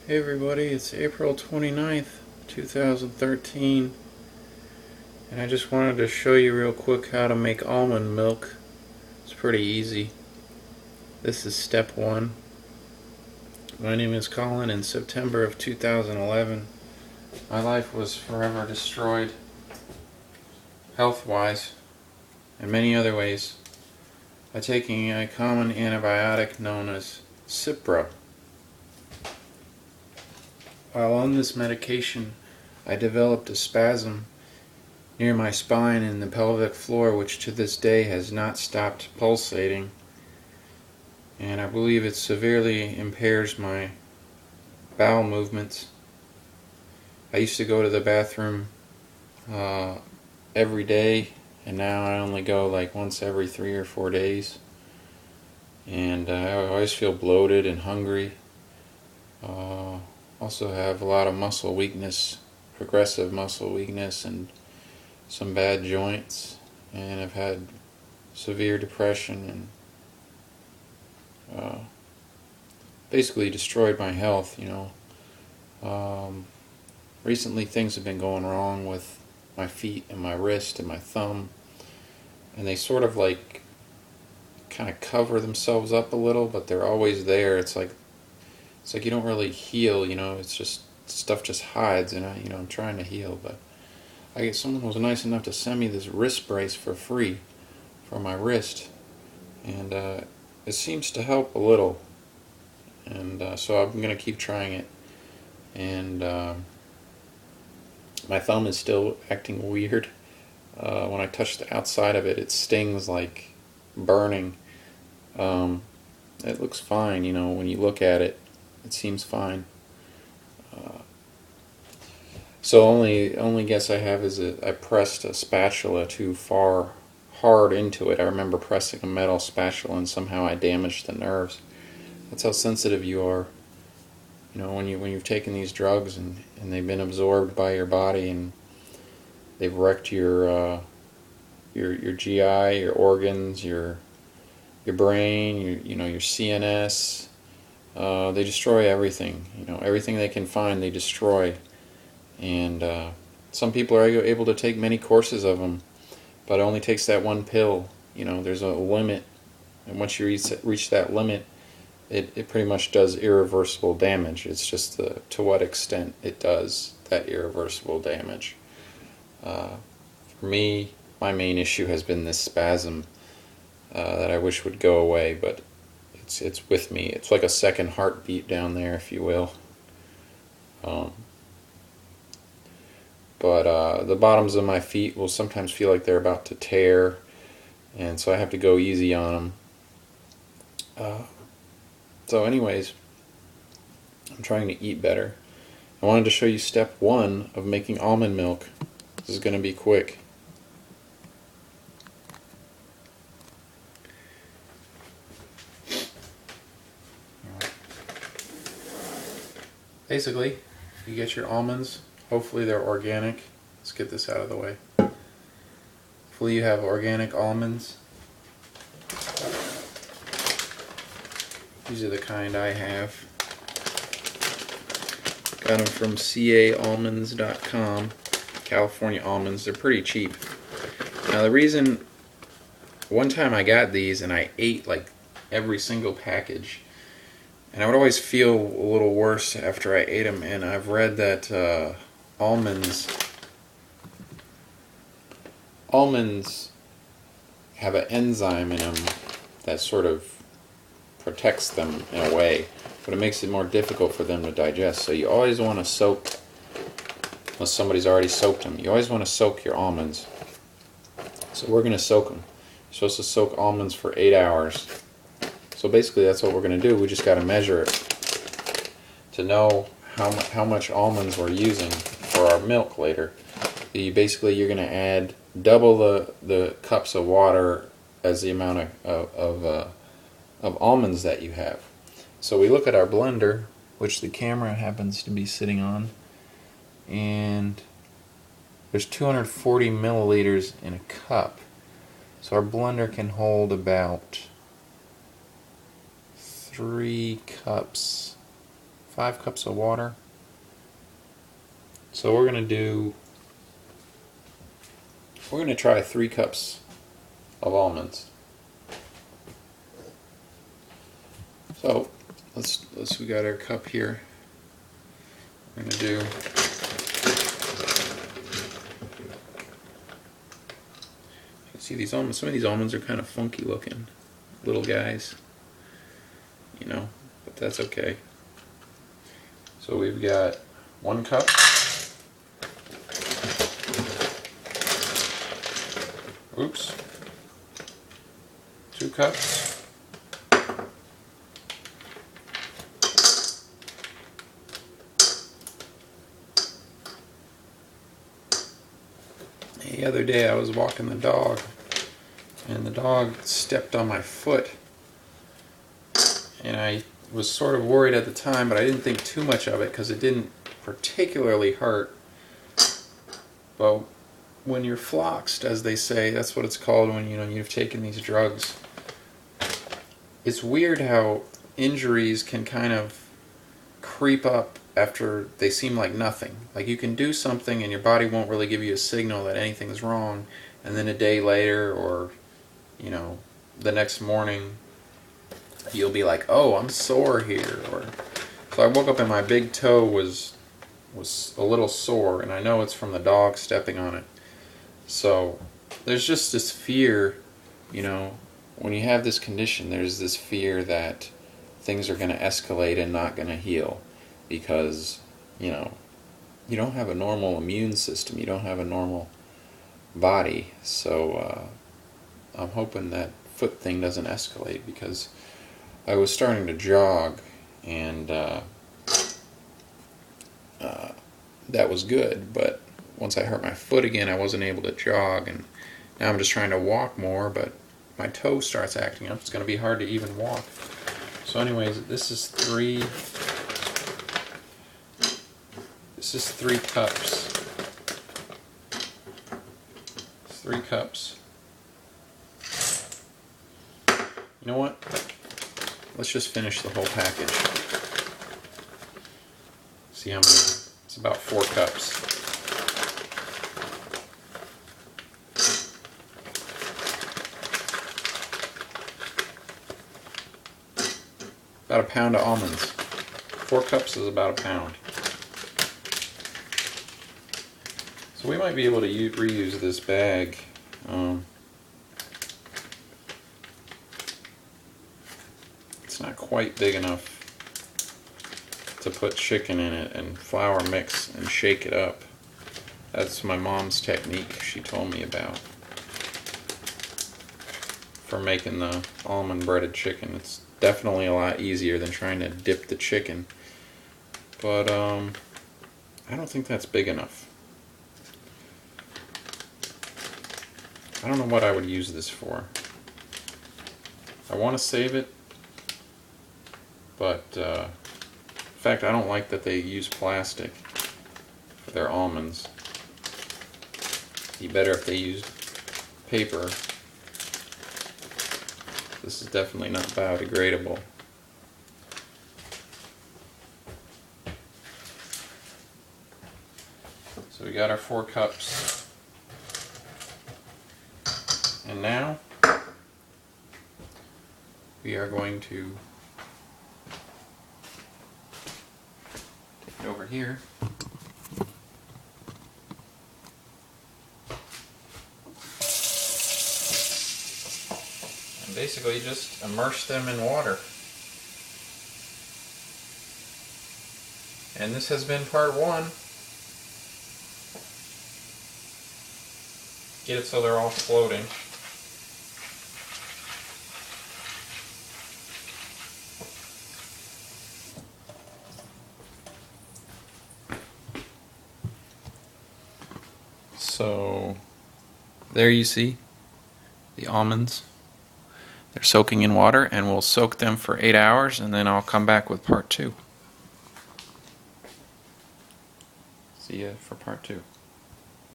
Hey everybody, it's April 29th, 2013, and I just wanted to show you real quick how to make almond milk. It's pretty easy. This is step one. My name is Colin. In September of 2011, my life was forever destroyed, health-wise, and many other ways, by taking a common antibiotic known as Cipro. While on this medication, I developed a spasm near my spine and the pelvic floor, which to this day has not stopped pulsating, and I believe it severely impairs my bowel movements. I used to go to the bathroom every day, and now I only go like once every 3 or 4 days, and I always feel bloated and hungry. Also have a lot of muscle weakness, progressive muscle weakness, and some bad joints, and I've had severe depression and basically destroyed my health, Recently things have been going wrong with my feet and my wrist and my thumb, and they sort of like kind of cover themselves up a little, but they're always there. It's like you don't really heal, it's just stuff just hides, and I'm trying to heal, but I guess someone was nice enough to send me this wrist brace for free for my wrist, and it seems to help a little, and so I'm going to keep trying it. And my thumb is still acting weird. When I touch the outside of it, it stings like burning. It looks fine, when you look at it, it seems fine. So only guess I have is that I pressed a spatula too hard into it. I remember pressing a metal spatula and somehow I damaged the nerves. That's how sensitive you are. When you've taken these drugs and they've been absorbed by your body and they've wrecked your GI, your organs, your brain, your CNS. They destroy everything. Everything they can find, they destroy. And some people are able to take many courses of them, but it only takes that one pill. There's a limit, and once you reach that limit, it pretty much does irreversible damage. It's just to what extent it does that irreversible damage. For me, my main issue has been this spasm that I wish would go away, but it's with me. It's like a second heartbeat down there, if you will. But the bottoms of my feet will sometimes feel like they're about to tear, and so I have to go easy on them. So anyways, I'm trying to eat better. I wanted to show you step one of making almond milk. This is going to be quick. Basically, you get your almonds. Hopefully they're organic. Let's get this out of the way. Hopefully you have organic almonds. These are the kind I have. Got them from caalmonds.com. California almonds. They're pretty cheap. Now the reason, one time I got these and I ate like every single package, and I would always feel a little worse after I ate them, and I've read that almonds have an enzyme in them that sort of protects them in a way, but it makes it more difficult for them to digest. So you always want to soak, unless somebody's already soaked them, you always want to soak your almonds. So we're going to soak them. You're supposed to soak almonds for 8 hours. So basically that's what we're going to do. We just got to measure it to know how much almonds we're using for our milk later. Basically you're going to add double the cups of water as the amount of almonds that you have. So we look at our blender, which the camera happens to be sitting on, and there's 240 milliliters in a cup. So our blender can hold about 3 cups 5 cups of water. So we're going to try 3 cups of almonds. So we got our cup here. We're going to do see these almonds. Some of these almonds are kind of funky looking, little guys, you know, but that's okay. So we've got 1 cup. Oops. 2 cups. The other day I was walking the dog, and the dog stepped on my foot, and I was sort of worried at the time, but I didn't think too much of it because it didn't particularly hurt. But when you're floxed, as they say, that's what it's called when you've taken these drugs. It's weird how injuries can kind of creep up after they seem like nothing. Like you can do something and your body won't really give you a signal that anything's wrong, and then a day later or the next morning you'll be like, oh, I'm sore here. Or so I woke up and my big toe was a little sore, and I know it's from the dog stepping on it. So there's just this fear, when you have this condition, there's this fear that things are going to escalate and not going to heal because, you don't have a normal immune system. You don't have a normal body. So I'm hoping that foot thing doesn't escalate, because I was starting to jog, and that was good, but once I hurt my foot again, I wasn't able to jog, and now I'm just trying to walk more, but my toe starts acting up. It's going to be hard to even walk. So anyways, this is 3 cups. It's 3 cups. You know what? Let's just finish the whole package. See how many? It's about 4 cups. About a pound of almonds. 4 cups is about a pound. So we might be able to reuse this bag. It's not quite big enough to put chicken in it and flour mix and shake it up. That's my mom's technique she told me about for making the almond breaded chicken. It's definitely a lot easier than trying to dip the chicken, but I don't think that's big enough. I don't know what I would use this for. I want to save it, but in fact, I don't like that they use plastic for their almonds. It'd be better if they used paper. This is definitely not biodegradable. So we got our 4 cups. And now we are going to take it over here. And basically just immerse them in water. And this has been part 1. Get it so they're all floating. So there you see the almonds. They're soaking in water, and we'll soak them for 8 hours, and then I'll come back with part 2. See you for part 2.